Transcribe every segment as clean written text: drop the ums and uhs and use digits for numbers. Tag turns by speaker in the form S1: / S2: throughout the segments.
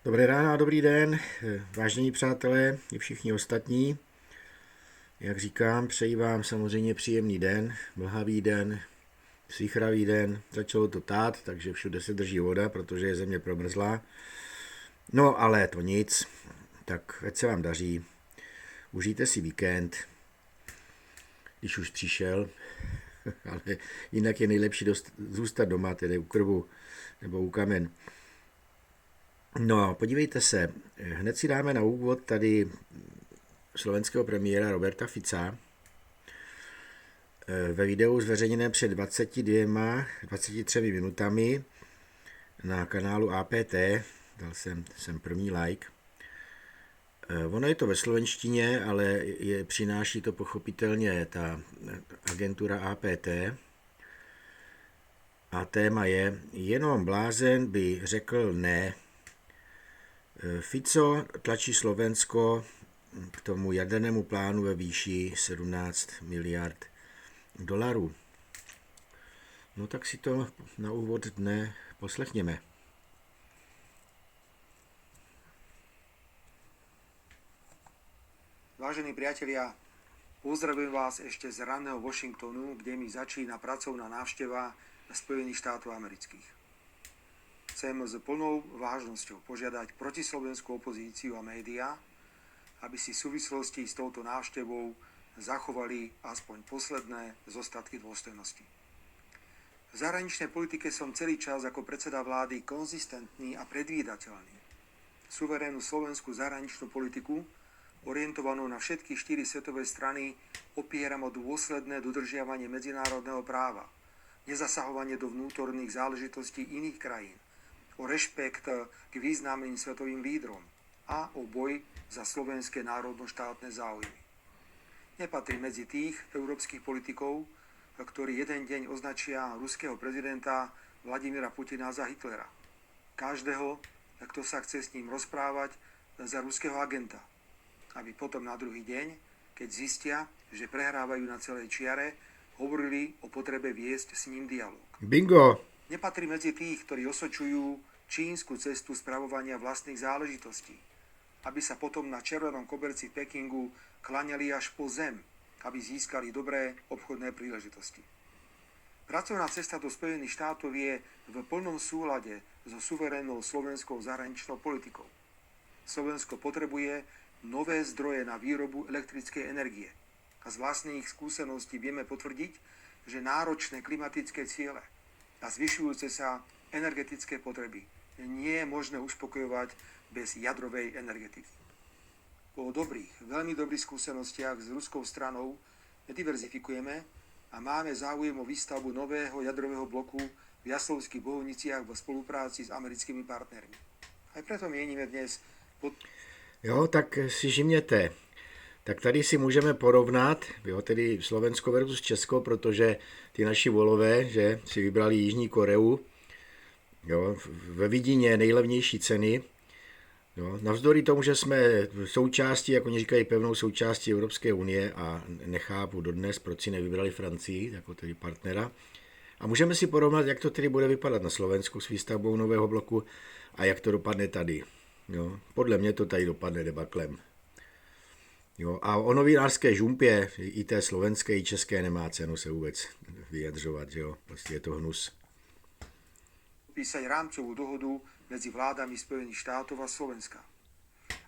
S1: Dobré ráno a dobrý den, vážení přátelé i všichni ostatní. Jak říkám, přeji vám samozřejmě příjemný den, mlhavý den, svíchravý den. Začalo to tát, takže všude se drží voda, protože je země promrzlá. No ale to nic, tak ať se vám daří. Užijte si víkend, když už přišel, ale jinak je nejlepší zůstat doma, tedy u krbu nebo u kamen. No, podívejte se, hned si dáme na úvod tady slovenského premiéra Roberta Fica ve videu zveřejněném před 23 minutami na kanálu APT. Dal jsem první like. Ono je to ve slovenštině, ale přináší to pochopitelně ta agentura APT. A téma je: jenom blázen by řekl ne. Fico tlačí Slovensko k tomu jadernému plánu ve výši 17 miliard dolarů. No tak si to na úvod dne poslechněme.
S2: Vážení priatelia, pozdravujem vás ešte z ranného Washingtonu, kde mi začína pracovná návšteva Spojených štátov amerických. Chcem s plnou vážnosťou požiadať protislovenskú opozíciu a médiá, aby si v súvislosti s touto návštevou zachovali aspoň posledné zostatky dôstojnosti. V zahraničnej politike som celý čas ako predseda vlády konzistentný a predvídateľný. Suverénnu slovenskú zahraničnú politiku, orientovanú na všetky 4 svetové strany, opieram o dôsledné dodržiavanie medzinárodného práva, nezasahovanie do vnútorných záležitostí iných krajín, o rešpekt k významným svetovým lídrom a o boj za slovenské národno-štátne záujmy. Nepatrí medzi tých európskych politikov, ktorí jeden deň označia ruského prezidenta Vladimíra Putina za Hitlera. Každého, kto sa chce s ním rozprávať, za ruského agenta, aby potom na druhý deň, keď zistia, že prehrávajú na celej čiare, hovorili o potrebe viesť s ním dialog.
S1: Bingo!
S2: Nepatrí medzi tých, ktorí osočujú čínsku cestu spravovania vlastných záležitostí, aby sa potom na červenom koberci v Pekingu klaňali až po zem, aby získali dobré obchodné príležitosti. Pracovná cesta do Spojených štátov je v plnom súlade so suverénnou slovenskou zahraničnou politikou. Slovensko potrebuje nové zdroje na výrobu elektrickej energie a z vlastných skúseností vieme potvrdiť, že náročné klimatické ciele a zvyšujúce sa energetické potreby nie je možné uspokojovať bez jadrovej energetiky. Po veľmi dobrých skúsenostiach s ruskou stranou diverzifikujeme a máme záujem o výstavbu nového jadrového bloku v Jaslovských Bohuniciach v spolupráci s americkými partnermi. Aj preto mienime dnes
S1: Jo, tak si všimněte. Tak tady si můžeme porovnat, jo, tedy Slovensko versus Česko, protože ty naši volové, že si vybrali Jižní Koreu, jo, ve vidině nejlevnější ceny. Jo, navzdory tomu, že jsme součástí, jak oni říkají, pevnou součástí Evropské unie a nechápu dodnes, proč si nevybrali Francii jako tedy partnera. A můžeme si porovnat, jak to tedy bude vypadat na Slovensku s výstavbou nového bloku a jak to dopadne tady. Jo, podle mě to tady dopadne debaklem. Jo, a o novinářské žumpě, i té slovenské, i české, nemá cenu se vůbec vyjadřovat, jo, prostě je to hnus.
S2: Písať rámcovú dohodu medzi vládami Spojených štátov a Slovenska.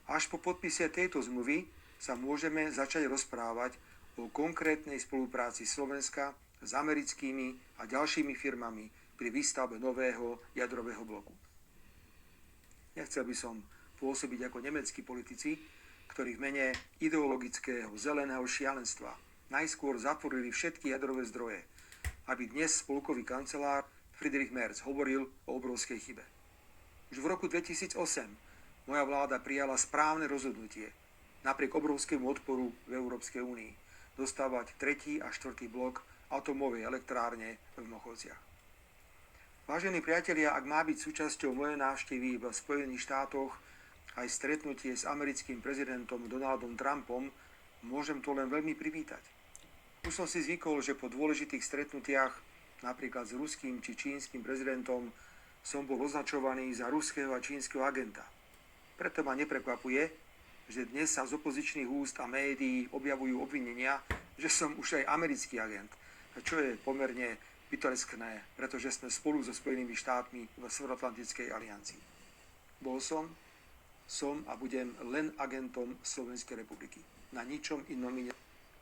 S2: Až po podpise tejto zmluvy sa môžeme začať rozprávať o konkrétnej spolupráci Slovenska s americkými a ďalšími firmami pri výstavbe nového jadrového bloku. Nechcel by som pôsobiť ako nemeckí politici, ktorí v mene ideologického zeleného šialenstva najskôr zatvorili všetky jadrové zdroje, aby dnes spolkový kancelár Friedrich Merz hovoril o obrovskej chybe. Už v roku 2008 moja vláda prijala správne rozhodnutie, napriek obrovskému odporu v Európskej únii, dostávať 3. a 4. blok atomovej elektrárne v Mochovciach. Vážení priatelia, ak má byť súčasťou mojej návštevy v Spojených štátoch aj stretnutie s americkým prezidentom Donaldom Trumpom, môžem to len veľmi privítať. Už som si zvykol, že po dôležitých stretnutiach, napríklad s ruským či čínskym prezidentom, som bol označovaný za ruského a čínskeho agenta. Preto ma neprekvapuje, že dnes sa z opozičných úst a médií objavujú obvinenia, že som už aj americký agent, čo je pomerne pitoreskné, pretože sme spolu so Spojenými štátmi v Severoatlantickej aliancii. Bol som a budem len agentom Slovenskej republiky. Na ničom inom mi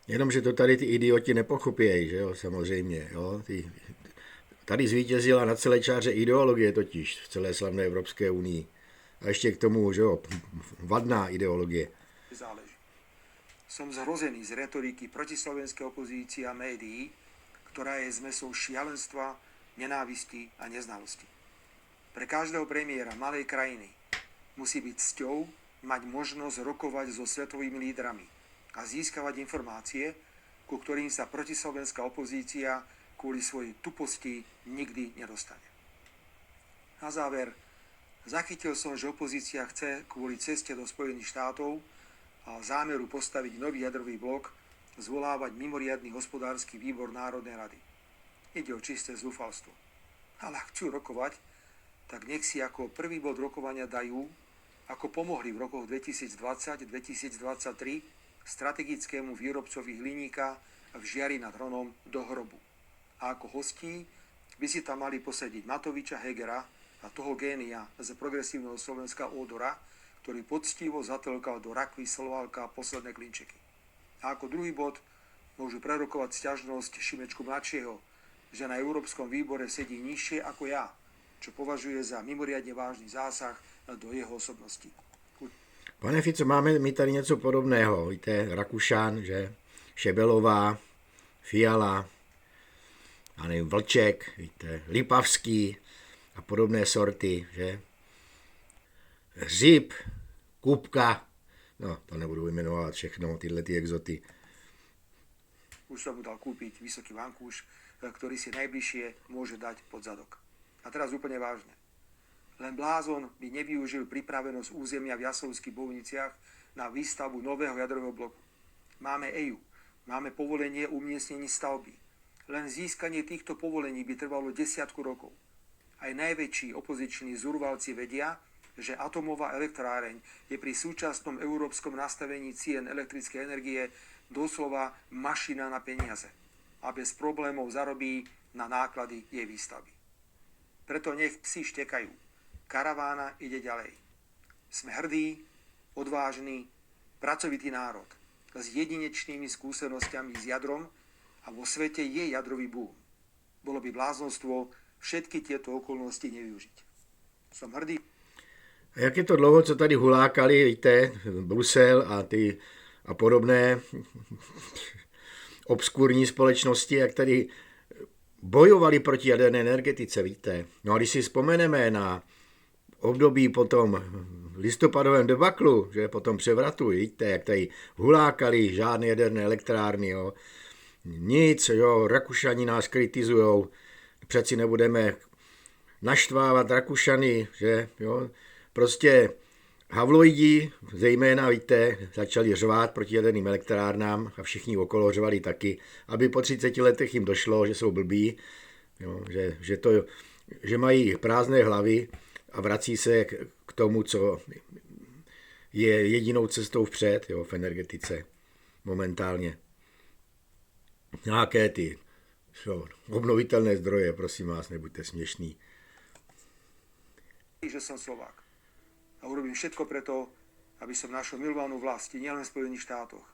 S1: Jenomže to tady ty idioti nepochopějí, že jo, samozřejmě. Jo? Tady zvítězila na celé čáře ideologie totiž v celé slavné Evropské unii. A ještě k tomu, že jo, vadná ideologie.
S2: záleží. Som zhrozený z retoriky protislovenskej opozície a médií, ktorá je zmesou šialenstva, nenávisti a neznalosti. Pre každého premiéra malej krajiny musí byť cťou mať možnosť rokovať so svetovými lídrami a získavať informácie, ku ktorým sa protislovenská opozícia kvôli svojej tuposti nikdy nedostane. Na záver, zachytil som, že opozícia chce kvôli ceste do Spojených štátov a zámeru postaviť nový jadrový blok zvolávať mimoriadny hospodársky výbor Národnej rady. Ide o čisté zúfalstvo. Ale ak chcú rokovať, tak nech si ako prvý bod rokovania dajú, ako pomohli v rokoch 2020-2023 strategickému výrobcovi hliníka v Žiari nad Hronom do hrobu. A ako hostí by si tam mali posediť Matoviča Hegera a toho génia z progresívneho Slovenska Ódora, ktorý poctivo zatlkal do rakvy Slovalka posledné klinčeky. A ako druhý bod môžu prerokovať sťažnosť Šimečku mladšieho, že na Európskom výbore sedí nižšie ako ja, čo považuje za mimoriadne vážny zásah do jeho osobnosti.
S1: Pane Fico, máme my tady něco podobného. Víte, Rakušan, že? Šebelová, Fiala, a nevím, Vlček, víte, Lipavský a podobné sorty, že? Hřib, Kupka, no to nebudu vymenovat všechno, tyhle ty exoty.
S2: Už som mu dal kúpiť vysoký vankúš, ktorý si najbližšie môže dať pod zadok. A teraz úplne vážne. Len blázon by nevyužil pripravenosť územia v Jaslovských Bohuniciach na výstavbu nového jadrového bloku. Máme EÚ, máme povolenie umiestnení stavby. Len získanie týchto povolení by trvalo 10 rokov. Aj najväčší opoziční zurvalci vedia, že atomová elektráreň je pri súčasnom európskom nastavení cien elektrickej energie doslova mašina na peniaze a bez problémov zarobí na náklady jej výstavby. Preto nech psi štekajú. Karavána ide ďalej. Sme hrdí, odvážny, pracovitý národ s jedinečnými skúsenosťami s jadrom a vo svete je jadrový boom. Bolo by bláznostvo všetky tieto okolnosti nevyužiť. Som hrdý.
S1: A jak je to dlouho, co tady hulákali, víte, Brusel a podobné obskurní společnosti, jak tady bojovali proti jaderné energetice, víte. No a když si vzpomeneme na období po tom listopadovém debaklu, že po tom převratu, víte, jak tady hulákali, žádné jaderné elektrárny, jo. Nic, jo, Rakušani nás kritizujou, přeci nebudeme naštvávat Rakušany, že jo. Prostě Havloidi, zejména, víte, začali řvát proti jaderným elektrárnám a všichni okolo řvali taky, aby po 30 letech jim došlo, že jsou blbí, jo, že mají prázdné hlavy a vrací se k tomu, co je jedinou cestou vpřed, jo, v energetice momentálně. Nějaké ty obnovitelné zdroje, prosím vás, nebuďte směšný.
S2: Že som Slovák. A urobím všetko preto, aby som našu milovanú vlast nielen v Spojených štátoch,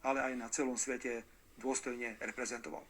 S2: ale aj na celom svete dôstojne reprezentoval.